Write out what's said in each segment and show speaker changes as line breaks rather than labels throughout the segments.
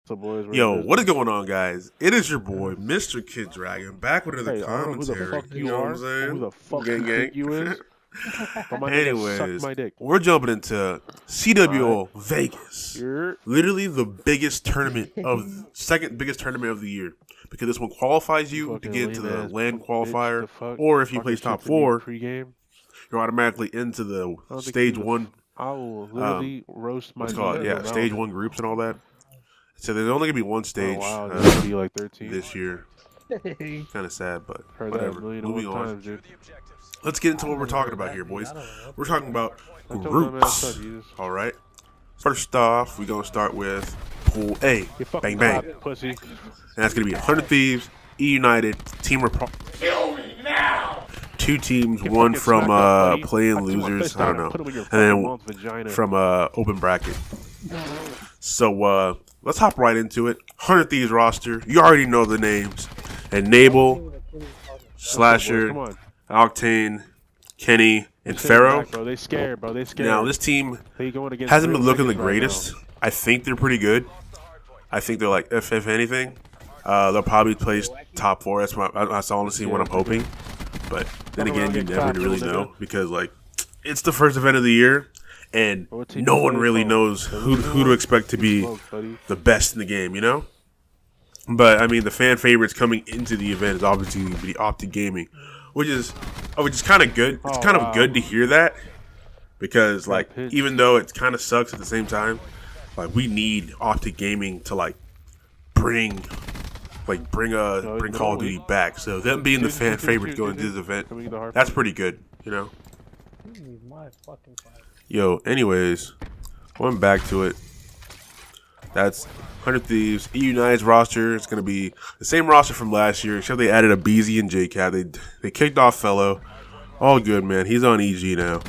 So boys,
Yo, what is going on, guys? It is your boy, Mr.kiddragon, back with another commentary.
You know what I'm saying? Who the fuck
Gang,
you
gang.
think you is? But my nigga suck my dick.
We're jumping into CWL Vegas. Literally the biggest tournament of second biggest tournament of the year, because this one qualifies you to get into the LAN qualifier, or if you place top 4, you're automatically into the stage 1.
I will literally roast my.
What's it called? Yeah, stage 1 groups and all that. So there's only gonna be one stage
be like 13
this year. Kind of sad, but whatever.
Moving on.
Let's get into what we're talking about here, boys. We're talking about groups. All right. First off, we're gonna start with Pool A. Bang bang.
Pussy.
And that's gonna be 100 Thieves, E United, Team Repro.
Kill me now!
2 teams, one from playing losers, I don't know, and then from open bracket. So let's hop right into it. 100 Thieves roster. You already know the names: Enable, Slasher, Octane, Kenny, and Pharaoh.
Bro, they scared, bro. They scared.
Now this team hasn't been looking the greatest. I think they're pretty good. I think they're like, if anything, they'll probably place top 4. That's honestly what I'm hoping. But then again, you never really know, because like it's the first event of the year, and no one really knows who to expect to be the best in the game, you know? But I mean, the fan favorites coming into the event is obviously going to be Optic Gaming, which is kind of good. It's kind of good to hear that, because like even though it kind of sucks at the same time, like we need Optic Gaming to like bring Call of Duty back. So them being the fan favorites going to this event, that's pretty good, you know? Yo, anyways, going back to it, that's 100 Thieves. E United's roster, it's going to be the same roster from last year, except they added a BZ and JCat. They kicked off Fellow. All good, man. He's on EG now.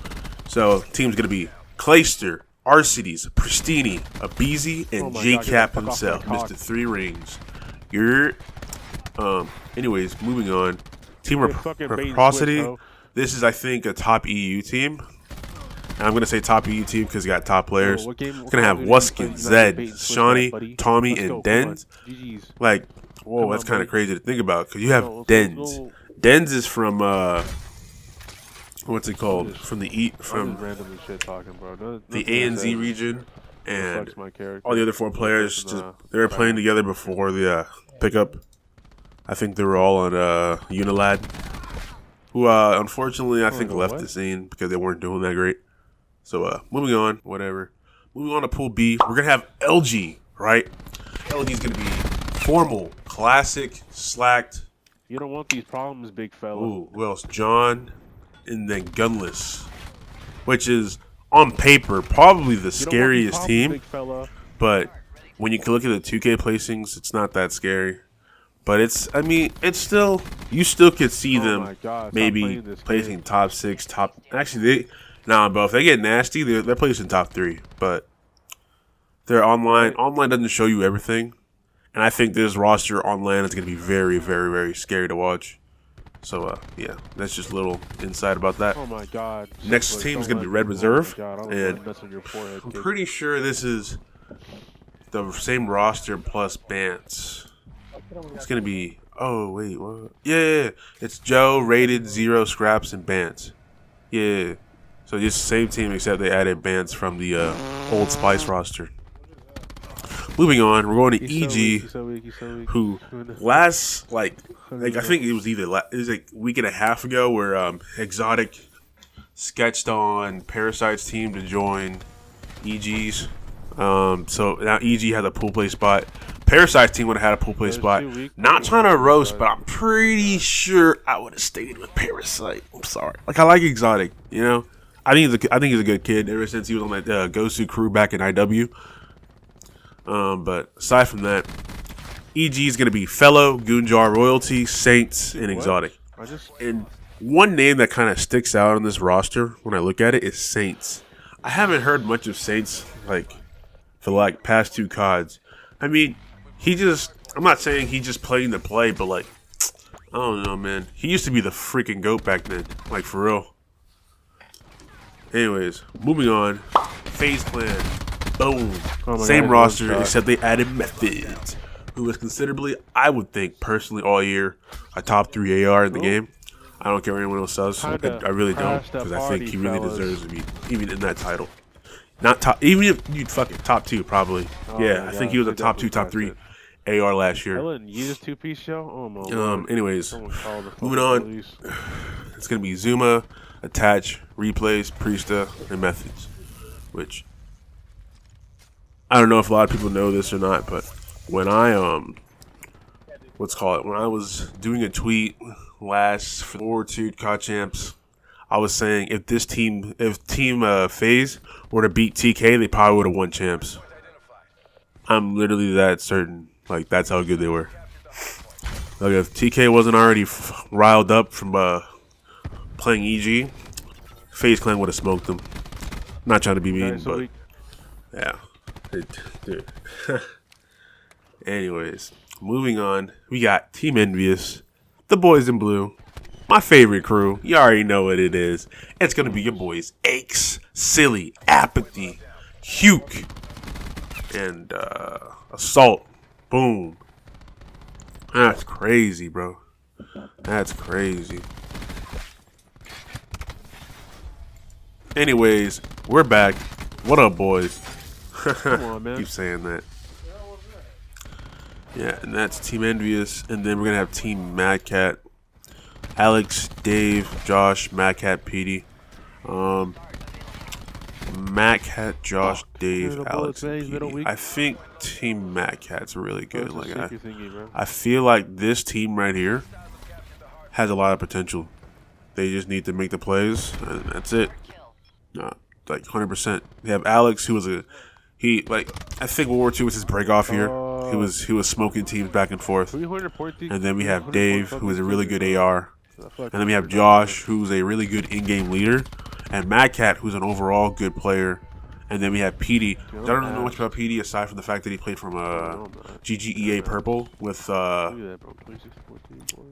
So, team's going to be Clayster, Arcides, Pristini, Abizi, and JCap himself, Mr. 3 Rings. Anyways, moving on. Team Reciprocity. This is, I think, a top EU team. And I'm going to say top EU team because you got top players. It's going to have Wuskin, Zed, Shawnee, Tommy, and Dens. Like, whoa, that's kind of crazy to think about, because you have Dens. Dens is from, what's it called? From the ANZ region. And all the other 4 players, they were playing together before the pickup. I think they were all on Unilad, who unfortunately I think left the scene because they weren't doing that great. So moving on, whatever. Moving on to Pool B, we're going to have LG, right? LG is going to be formal, classic, slacked.
You don't want these problems, big fella.
Ooh, who else? John, and then Gunless, which is on paper probably the scariest team, but when you can look at the 2K placings, it's not that scary. But it's still, you still could see them maybe placing top 6, actually but if they get nasty, they're placing top 3, but they're online doesn't show you everything, and I think this roster online is going to be very, very, very scary to watch. So, yeah, that's just a little insight about that.
Oh, my God.
Next team is going to be Red Reserve, and I'm pretty sure this is the same roster plus Bance. It's going to be, oh, wait, what? Yeah, it's Joe, Rated, Zero, Scraps, and Bance. Yeah, so just the same team, except they added Bance from the Old Spice roster. Moving on, we're going to EG, who last, like I think it was like a week and a half ago, where Exotic sketched on Parasite's team to join EG's. So now EG has a pool play spot. Parasite's team would have had a pool play spot. Not trying to roast, but I'm pretty sure I would have stayed with Parasite. I'm sorry. Like, I like Exotic, you know. I think he's a good kid ever since he was on that Gosu crew back in IW. But aside from that, EG is going to be Fellow, Goonjar, Royalty, Saints, and Exotic. And one name that kind of sticks out on this roster when I look at it is Saints. I haven't heard much of Saints for like past 2 CODs. I mean, I'm not saying he just playing the play, but like, I don't know, man. He used to be the freaking GOAT back then, like for real. Anyways, moving on. FaZe Clan. Boom.
Oh my
Same
God,
roster,
one shot.
except they added Methods, who was considerably, I would think, personally, all year, a top 3 AR in the game. I don't care what anyone else says. I really don't, because I think he really deserves to be even in that title. Not top, even if you'd fuck it, top 2 probably. Yeah, I think he was a top 2, top 3 AR last year.
Ellen, you just 2-piece show? Oh my God.
Anyways,
Someone call the
moving
fucking
on.
police.
It's gonna be Zuma, Attach, Replays, Priesta, and Methods. Which I don't know if a lot of people know this or not, but when I when I was doing a tweet last for World War II COD Champs, I was saying if Team FaZe were to beat TK, they probably would have won champs. I'm literally that certain. Like, that's how good they were. Like, if TK wasn't already riled up from playing EG, FaZe Clan would have smoked them. Not trying to be mean, but yeah, dude. Anyways, moving on, we got Team Envious, the boys in blue, my favorite crew. You already know what it is. It's gonna be your boys, Aches, Silly, Apathy, Huke, and Assault. Boom. That's crazy, bro. That's crazy. Anyways, we're back. What up, boys?
Come on, man.
Keep saying that. Yeah, and that's Team Envious, and then we're gonna have Team Mad Cat, Alex, Dave, Josh, Mad Cat, Petey. Mad Cat, Josh, Dave, Alex, and Petey. I think Team Mad Cat's really good. Like, I feel like this team right here has a lot of potential. They just need to make the plays, and that's it. Like 100%. They have Alex, who was I think World War II was his break off year. He was smoking teams back and forth. And then we have Dave, who is a really good AR. And then we have Josh, who's a really good in-game leader. And Mad Cat, who's an overall good player. And then we have Petey. I don't know much about Petey aside from the fact that he played from GGEA Purple with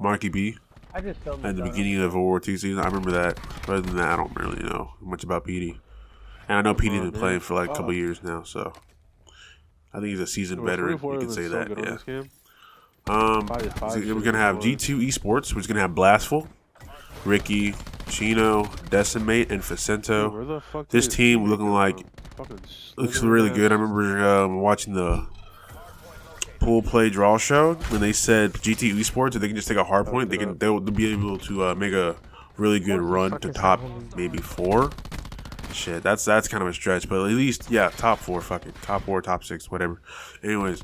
Marky B at the beginning of World War II season. I remember that. Other than that, I don't really know much about Petey. And I know Petey's been playing for like a couple years now, so I think he's a seasoned veteran. You can say that, yeah. We're gonna have G2 Esports. We're gonna have Blastful, Ricky, Chino, Decimate, and Facento. This team looks really good. I remember watching the pool play draw show when they said G2 Esports, if they can just take a hard point, they'll be able to make a really good run to top maybe 4. Shit, that's kind of a stretch, but at least, yeah, top 4, fuck it, top 4, top 6, whatever. Anyways,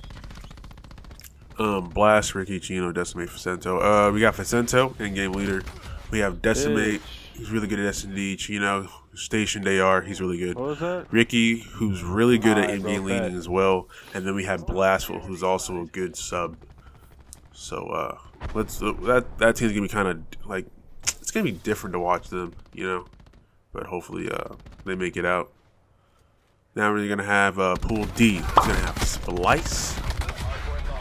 Blast, Ricky, Chino, Decimate, Facento. We got Facento, in-game leader. We have Decimate, he's really good at S&D. Chino, stationed AR, he's really good.
What was that?
Ricky, who's really good at in-game leading as well. And then we have Blastful, who's also a good sub. So, that team's gonna be kind of like, it's gonna be different to watch them, you know. But hopefully, they make it out. Now we're gonna have Pool D. It's gonna have Splice,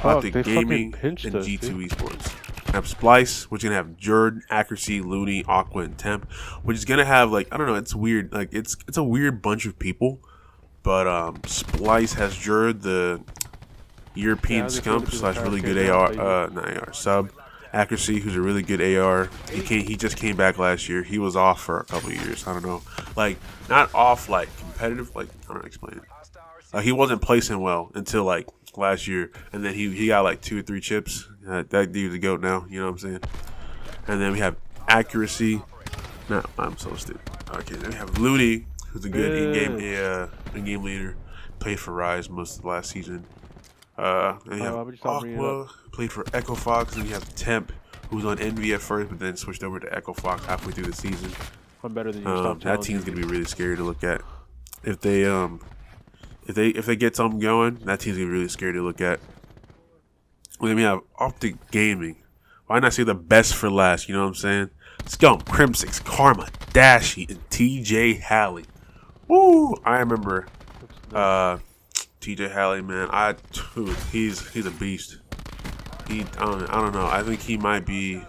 Optic Gaming, and G2 Esports. Have Splice, which is gonna have Jerd, Accuracy, Looney, Aqua, and Temp, which is gonna have like, I don't know, it's weird. Like it's a weird bunch of people, but Splice has Jerd, the European scump / really good AR sub. Accuracy, who's a really good AR. He just came back last year. He was off for a couple of years. I don't know, like not off like competitive. Like I don't know, explain it. He wasn't placing well until like last year, and then he got like 2 or 3 chips. That dude's a goat now. You know what I'm saying? And then we have Accuracy. No, I'm so stupid. Okay, then we have Looney, who's a good in-game leader. Played for Rise most of the last season. And you have Aqua, played for Echo Fox, and you have Temp, who was on Envy at first, but then switched over to Echo Fox halfway through the season.
I'm better than you.
That team's gonna be really scary to look at. If they get something going, that team's gonna be really scary to look at. And then we have Optic Gaming. Why not say the best for last? You know what I'm saying? Scum, Crimsix, Karma, Dashy, and TJ Halley. Woo! I remember. TJ Halley, man, he's a beast. I don't know. I think he might be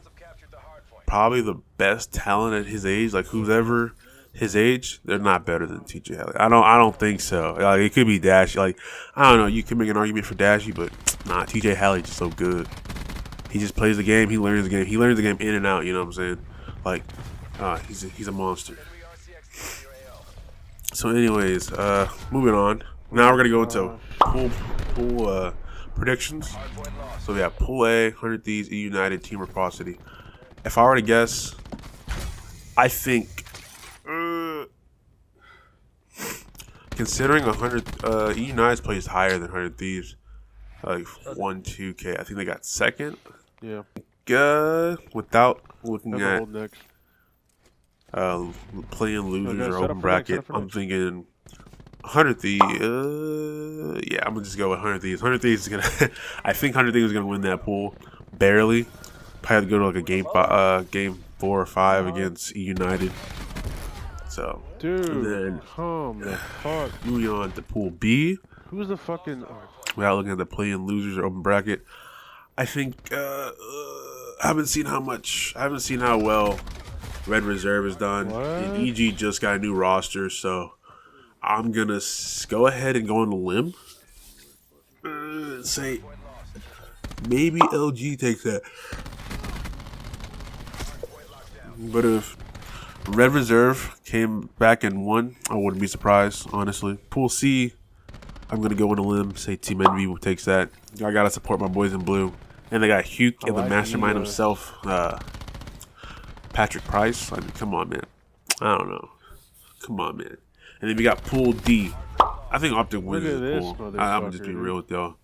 probably the best talent at his age. Like who's ever his age, they're not better than TJ Haley. I don't think so. Like, it could be Dashy. Like, I don't know. You can make an argument for Dashy, but nah, TJ Haley just so good. He just plays the game. He learns the game. He learns the game in and out. You know what I'm saying? Like, he's a monster. So, anyways, moving on. Now we're gonna go into pool predictions. So we have Pool A, 100 Thieves, E United, Team Reciprocity. If I were to guess, I think, considering 100, E United's placed higher than 100 Thieves, like 1-2K. I think they got second.
Yeah.
Without looking at
Hold next.
playing losers
Okay,
or
set
open
up for
bracket,
next, set up for
I'm
next.
thinking 100 Thieves. Yeah, I'm gonna just go with 100 Thieves. 100 Thieves is gonna. I think 100 Thieves is gonna win that pool, barely. Probably have to go to like a game 4 or 5 against E United. So,
Dude,
and then
come the fuck.
moving on to Pool B,
Who's the fucking?
without looking at the playing losers or open bracket, I think I haven't seen how well Red Reserve has done.
What?
And EG just got a new roster, so I'm gonna go ahead and go on a limb. Say maybe LG takes that. But if Red Reserve came back and won, I wouldn't be surprised, honestly. Pool C, I'm going to go on a limb, say Team Envy takes that. I got to support my boys in blue. And they got Hugh and the mastermind himself, Patrick Price. I mean, come on, man. I don't know. Come on, man. And then we got Pool D. I think Optic wins this pool. I'm going to just be real with y'all.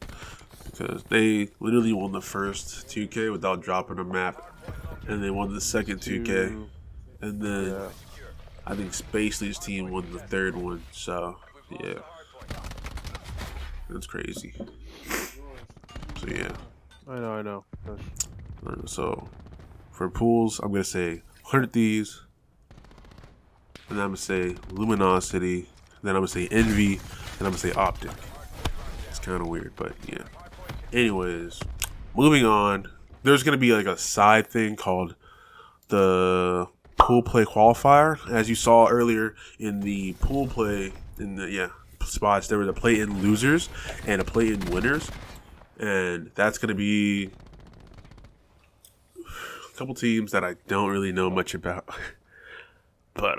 Because they literally won the first 2K without dropping a map. And they won the second 2K. And then I think Spacely's team won the third one. So, yeah. That's crazy. So, yeah.
I know.
So, for pools, I'm going to say 100 Thieves. And I'm going to say Luminosity. Then I'm going to say Envy. And I'm going to say Optic. It's kind of weird, but yeah. Anyways, moving on. There's going to be like a side thing called the pool play qualifier. As you saw earlier in the pool play, in the spots, there was a play-in losers and a play-in winners. And that's going to be a couple teams that I don't really know much about. But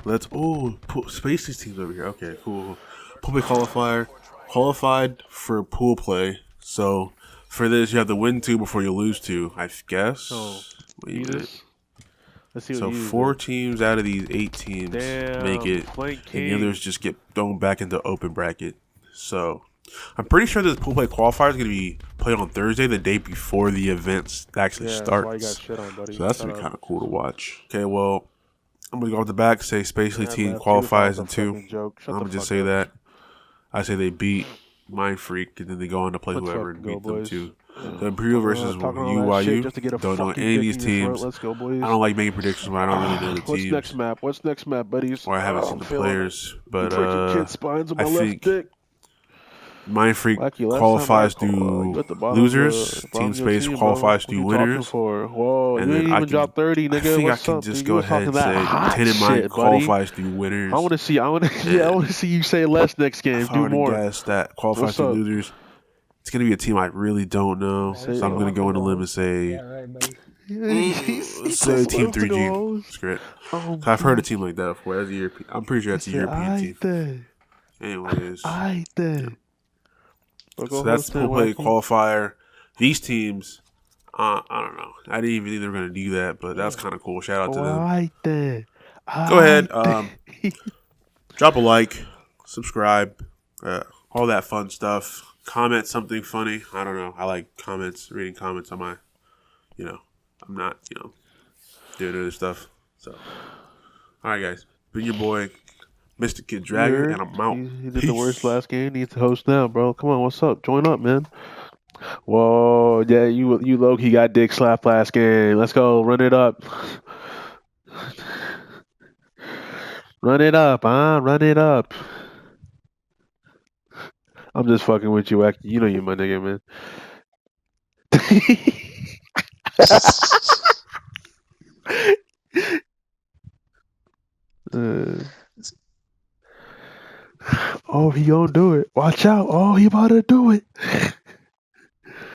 let's Spacey's teams over here. Okay, cool. Pool play qualifier, qualified for pool play. So for this, you have to win 2 before you lose 2, I guess.
Oh,
wait a minute.
Let's see.
So 4 teams out of these 8 teams make it, and the others just get thrown back into open bracket. So I'm pretty sure this pool play qualifier is going to be played on Thursday, the day before the events actually starts.
That's why you got shit on, buddy.
So that's going to be kind of cool to watch. Okay, well, I'm going to go off the back, say Spacely team qualifies in 2. I'm going to just say that. I say they beat Mind Freak, and then they go on to play whoever and beat them too. The Imperial versus UYU. Don't know any of these teams.
Let's go, boys.
I don't like making predictions, but I don't really know the teams.
What's next map, buddies?
Or I haven't seen the players. But I think Mind Freak qualifies through losers. Team Space qualifies through winners.
Whoa,
and
you
then
ain't even dropped 30, nigga.
I think I can just go ahead and say 10 in mind qualifies through winners.
I want to see you say less next game. Do more.
Guess that qualifies through losers. It's gonna be a team I really don't know, so I'm gonna go on a limb and say, say Team 3G. That's great. I've heard a team like that before. As a European, I'm pretty sure that's a European team. Anyways, so that's the pool play qualifier. These teams, I don't know. I didn't even think they were gonna do that, but that's kind of cool. Shout out to them. Go ahead, drop a like, subscribe, all that fun stuff. Comment something funny. I don't know. I like comments, reading comments on my, I'm not, doing other stuff. So, all right, guys. Been your boy, Mr.kiddragon, and I'm out.
He did the worst last game. He needs to host now, bro. Come on, what's up? Join up, man. Whoa, yeah, you low-key got dick slapped last game. Let's go. Run it up. Run it up, huh? Run it up. I'm just fucking with you, Wacky. You know you my nigga, man. Uh, oh, he gonna do it. Watch out. Oh, he about to do it.